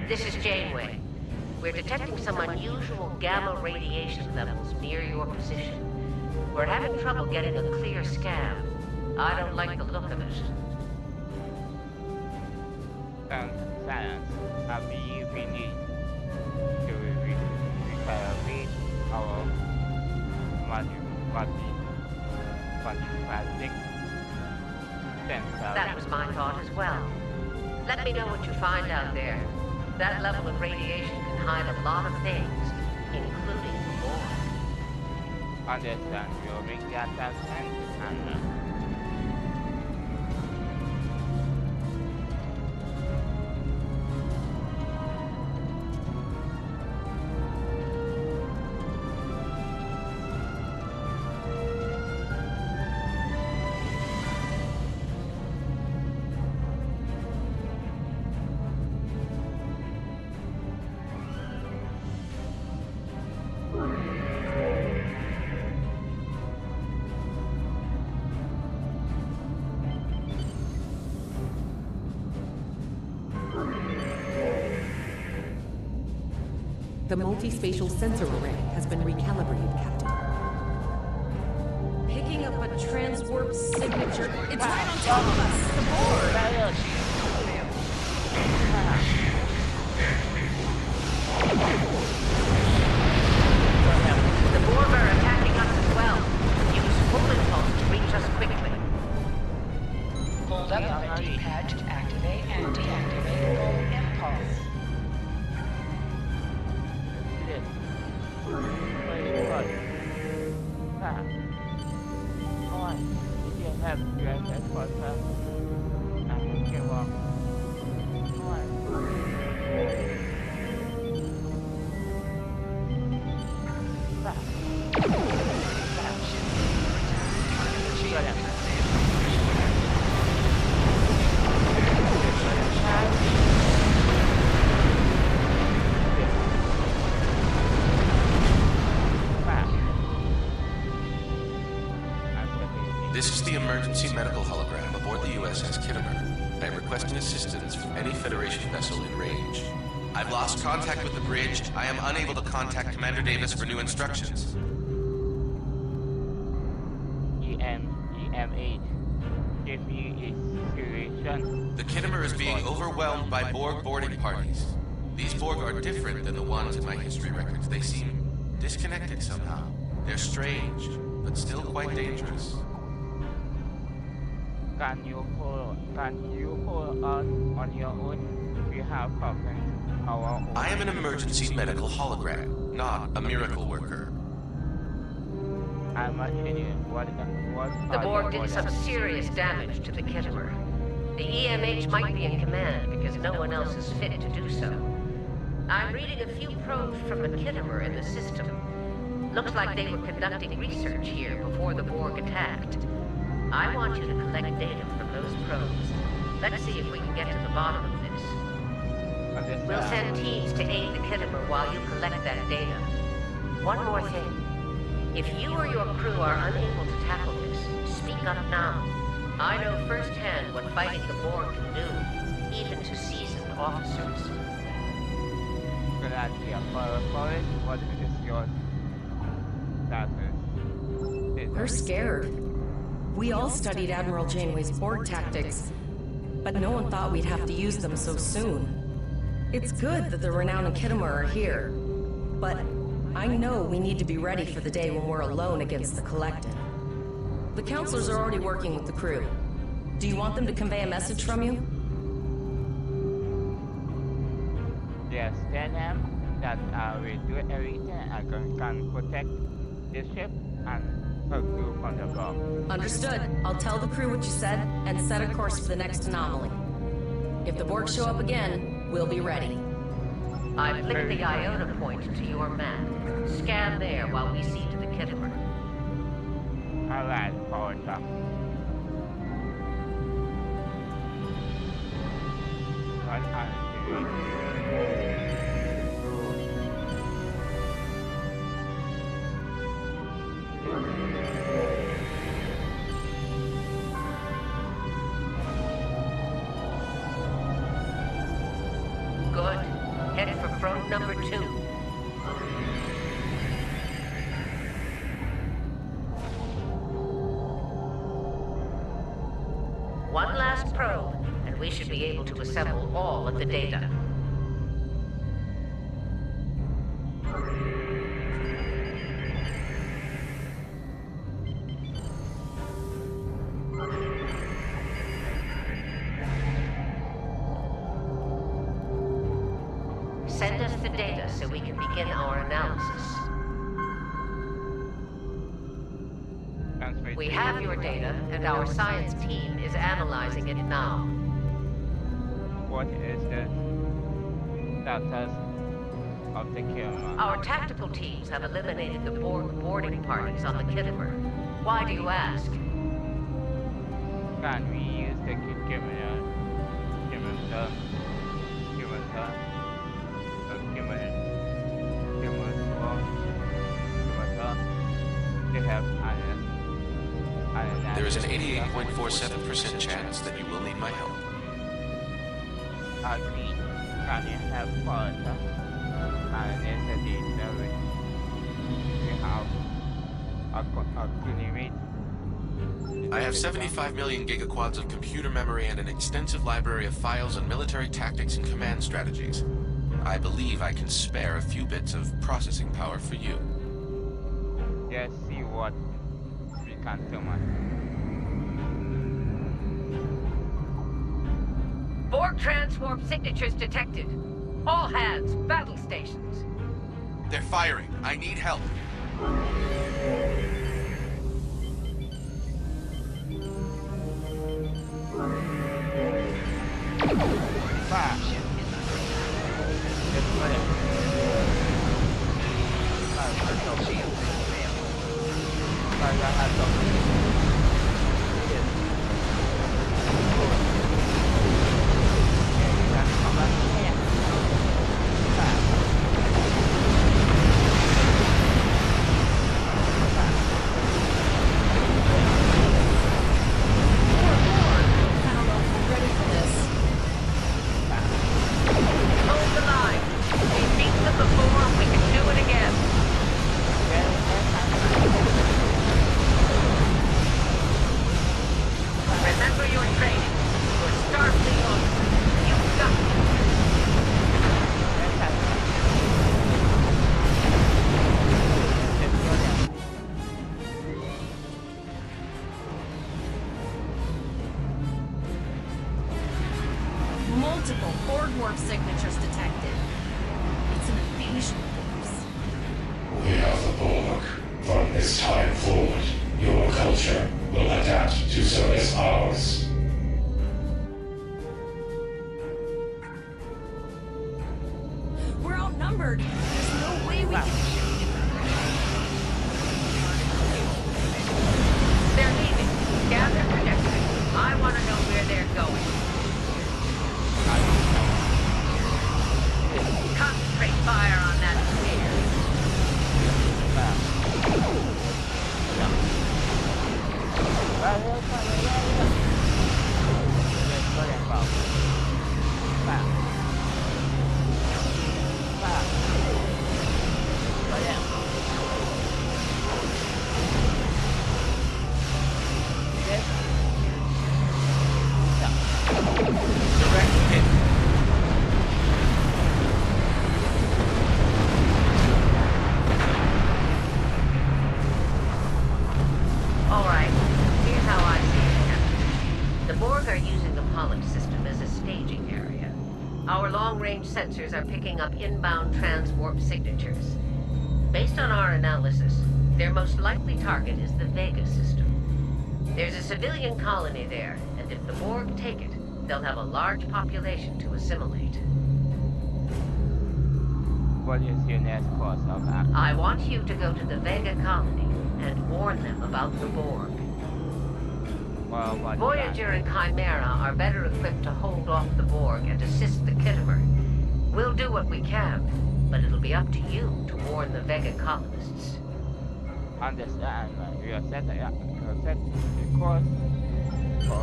This is Janeway. We're detecting some unusual gamma radiation levels near your position. We're having trouble getting a clear scan. I don't like the look of it.
Silence. I believe we need to recalibrate our multi-plastic sensor.
That was my thought as well. Let me know what you find out there. That level of radiation can hide a lot of things, including the Borg.
Understand. We'll make the attachment and
The multi-spatial sensor array has been recalibrated, Captain.
Picking up a transwarp signature. It's right on top of us. The board.
The Borg are attacking us as well. Use full impulse to reach us quickly.
Hold up on the D-pad to activate and deactivate full impulse.
This is the emergency medical hologram aboard the USS Kittimer. I am requesting assistance from any Federation vessel in range. I've lost contact with the bridge. I am unable to contact Commander Davis for new instructions.
EM8. Give me a situation.
The Kittimer is being overwhelmed by Borg boarding parties. These Borg are different than the ones in my history records. They seem disconnected somehow. They're strange, but still quite dangerous.
Can you hold on your own? We have problems our own.
I am an emergency medical hologram, not a miracle worker.
I'm assuming what
The Borg did some serious damage to the Kittimer. The EMH might be in command because no one else is fit to do so. I'm reading a few probes from the Kittimer in the system. Looks like they were conducting research here before the Borg attacked. I want you to collect data from those probes. Let's see if we can get to the bottom of this. We'll send teams to aid the Kittimer while you collect that data. One more thing. If you or your crew are unable to tackle this, speak up now. I know firsthand what fighting the Borg can do, even to seasoned officers.
Good idea. Forrest, what is your status?
We're scared. We all studied Admiral Janeway's Borg tactics, but no one thought we'd have to use them so soon. It's good that the Renown and Kittimer are here, but I know we need to be ready for the day when we're alone against the Collective. The counselors are already working with the crew. Do you want them to convey a message from you?
Yes, tell them that I will do everything I can protect the ship and her crew from the bomb.
Understood. I'll tell the crew what you said and set a course for the next anomaly. If the Borg show up again, we'll be ready.
I've linked the Iota point to your map. Scan there while we see to the Kittimer.
Alright, forward up. What are you doing?
Good. Head for probe number 2. One last probe, and we should be able to assemble all of the data. Send us the data, begin our analysis. We have your data, and our science team is analyzing it now.
What is the status of the killer?
Our tactical teams have eliminated the Borg boarding parties on the Kittimer. Why do you ask?
Can we use the human to have
There is an 88.47% chance that you will need my help.
Agree. Can you have Porter analyze the data we have accumulated?
I have 75 million gigaquads of computer memory and an extensive library of files on military tactics and command strategies. I believe I can spare a few bits of processing power for you.
Let's see what we can summon.
Borg transwarp signatures detected. All hands, battle stations.
They're firing. I need help.
Multiple Borg warp signatures detected. It's an invasion force.
We are the Borg. From this time forward, your culture will adapt to service ours.
We're outnumbered. There's no way we can...
They're leaving. Gather trajectory. I want to know where they're going. Concentrate fire on that sphere. Sensors are picking up inbound transwarp signatures. Based on our analysis, their most likely target is the Vega system. There's a civilian colony there, and if the Borg take it, they'll have a large population to assimilate.
What is your next course of action?
I want you to go to the Vega colony and warn them about the Borg.
Well,
Voyager and Chimera are better equipped to hold off the Borg and assist the Kittimer. We'll do what we can, but it'll be up to you to warn the Vega colonists.
Understand, we are set the course.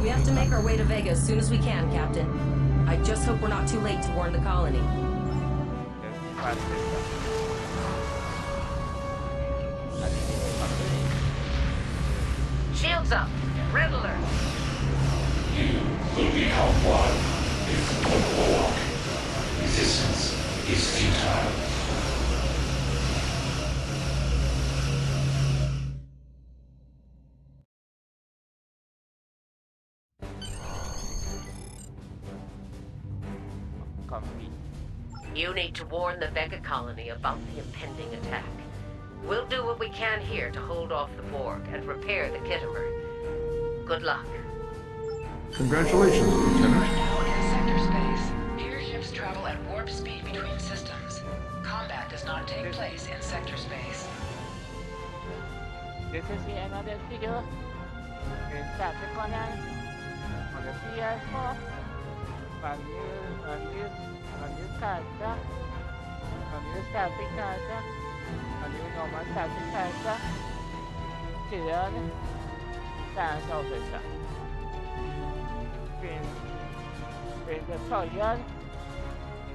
We have to make our way to Vega as soon as we can, Captain. I just hope we're not too late to warn the colony.
Shields up! Red alert!
You will become one with the Borg. Resistance is futile.
You need to warn the Vega colony about the impending attack. We'll do what we can here to hold off the Borg and repair the Kittimer. Good luck.
Congratulations, Lieutenant.
Now in sector space. Here ships travel at warp speed between systems. Combat does not take place in sector space.
This is another video in startrek Online on the ps4. A new character, a new starfleet character, a new normal starfleet character, Tyrion, science officer. In the tutorial,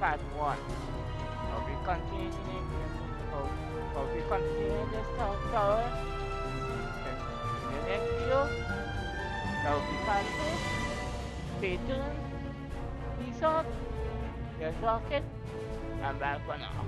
part 1. I'll be continuing this tutorial in the next video. That will be part 2. Stay tuned. Peace out. Just rocket. I'm back for now.